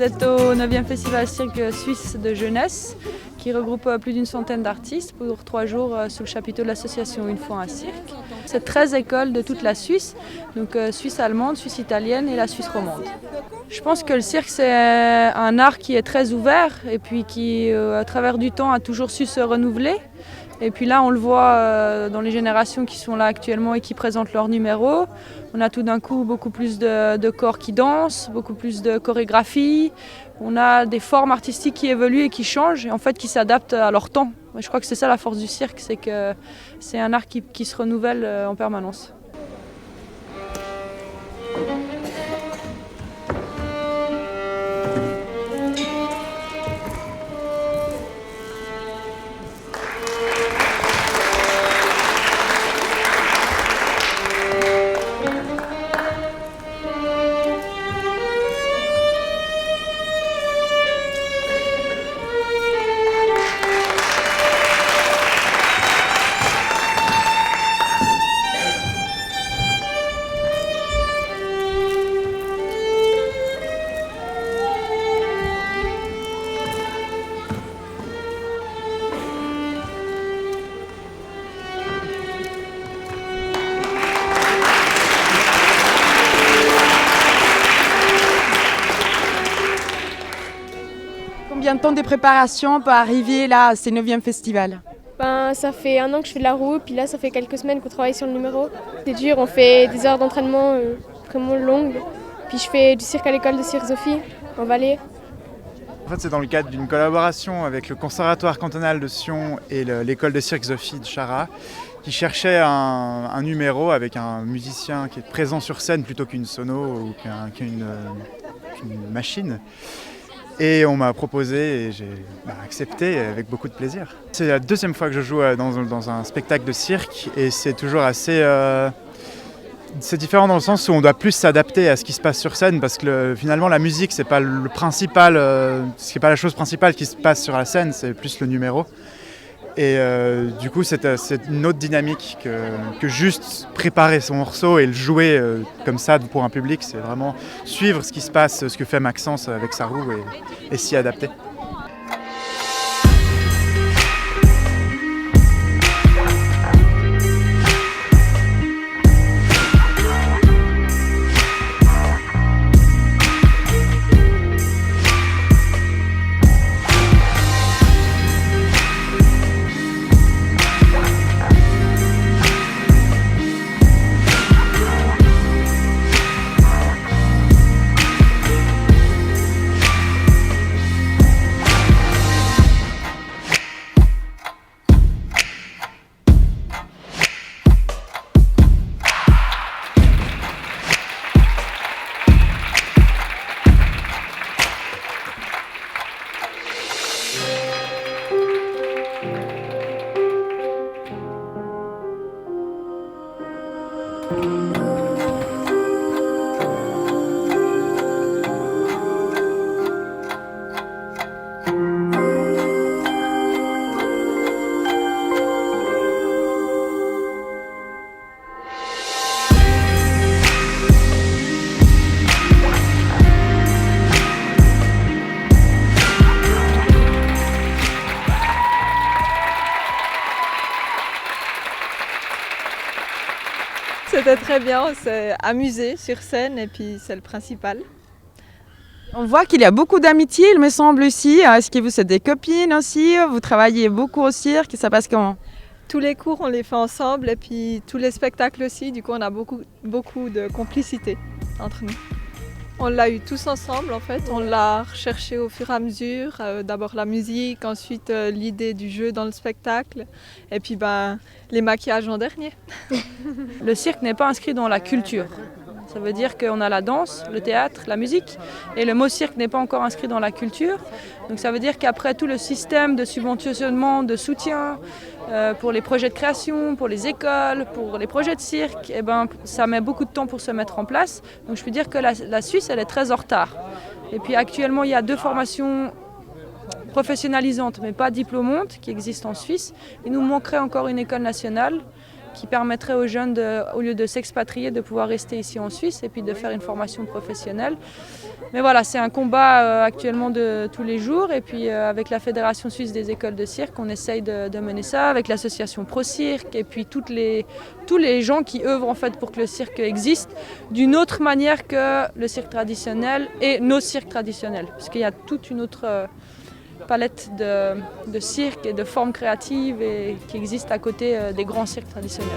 Vous êtes au 9e Festival Cirque Suisse de jeunesse qui regroupe plus d'une centaine d'artistes pour 3 jours sous le chapiteau de l'association Une fois un cirque. C'est 13 écoles de toute la Suisse, donc Suisse allemande, Suisse italienne et la Suisse romande. Je pense que le cirque c'est un art qui est très ouvert et puis qui à travers du temps a toujours su se renouveler. Et puis là on le voit dans les générations qui sont là actuellement et qui présentent leurs numéros. On a tout d'un coup beaucoup plus de corps qui dansent, beaucoup plus de chorégraphie. On a des formes artistiques qui évoluent et qui changent et en fait qui s'adaptent à leur temps. Je crois que c'est ça la force du cirque, c'est que c'est un art qui se renouvelle en permanence. Combien de temps de préparation pour arriver là à ce 9e festival? Ça fait 1 an que je fais de la roue, puis là ça fait quelques semaines qu'on travaille sur le numéro. C'est dur, on fait des heures d'entraînement vraiment longues. Puis je fais du cirque à l'école de Cirque Sophie, en Valais. En fait, c'est dans le cadre d'une collaboration avec le Conservatoire cantonal de Sion et l'école de Cirque Sophie de Chara, qui cherchait un numéro avec un musicien qui est présent sur scène plutôt qu'une sono ou qu'une machine. Et on m'a proposé et j'ai accepté avec beaucoup de plaisir. C'est la 2e fois que je joue dans un spectacle de cirque et c'est toujours assez... c'est différent dans le sens où on doit plus s'adapter à ce qui se passe sur scène parce que finalement la musique c'est pas le principal, c'est pas la chose principale qui se passe sur la scène, c'est plus le numéro. Et du coup c'est une autre dynamique que juste préparer son morceau et le jouer comme ça pour un public, c'est vraiment suivre ce qui se passe, ce que fait Maxence avec sa roue et s'y adapter. C'était très bien, on s'est amusé sur scène et puis c'est le principal. On voit qu'il y a beaucoup d'amitié, il me semble aussi. Est-ce que vous êtes des copines aussi? Vous travaillez beaucoup au cirque, ça passe comment? Tous les cours on les fait ensemble et puis tous les spectacles aussi, du coup on a beaucoup de complicité entre nous. On l'a eu tous ensemble en fait, on l'a recherché au fur et à mesure, d'abord la musique, ensuite l'idée du jeu dans le spectacle et puis les maquillages en dernier. Le cirque n'est pas inscrit dans la culture. Ça veut dire qu'on a la danse, le théâtre, la musique et le mot cirque n'est pas encore inscrit dans la culture. Donc ça veut dire qu'après tout le système de subventionnement, de soutien pour les projets de création, pour les écoles, pour les projets de cirque, ça met beaucoup de temps pour se mettre en place. Donc je peux dire que la Suisse elle est très en retard. Et puis actuellement il y a 2 formations professionnalisantes mais pas diplômantes qui existent en Suisse. Il nous manquerait encore une école nationale qui permettrait aux jeunes, au lieu de s'expatrier, de pouvoir rester ici en Suisse et puis de faire une formation professionnelle. Mais voilà, c'est un combat actuellement de tous les jours. Et puis avec la Fédération suisse des écoles de cirque, on essaye de mener ça, avec l'association ProCirque et puis tous les gens qui œuvrent en fait pour que le cirque existe d'une autre manière que le cirque traditionnel et nos cirques traditionnels. Parce qu'il y a toute une autre palette de cirques et de formes créatives qui existent à côté des grands cirques traditionnels.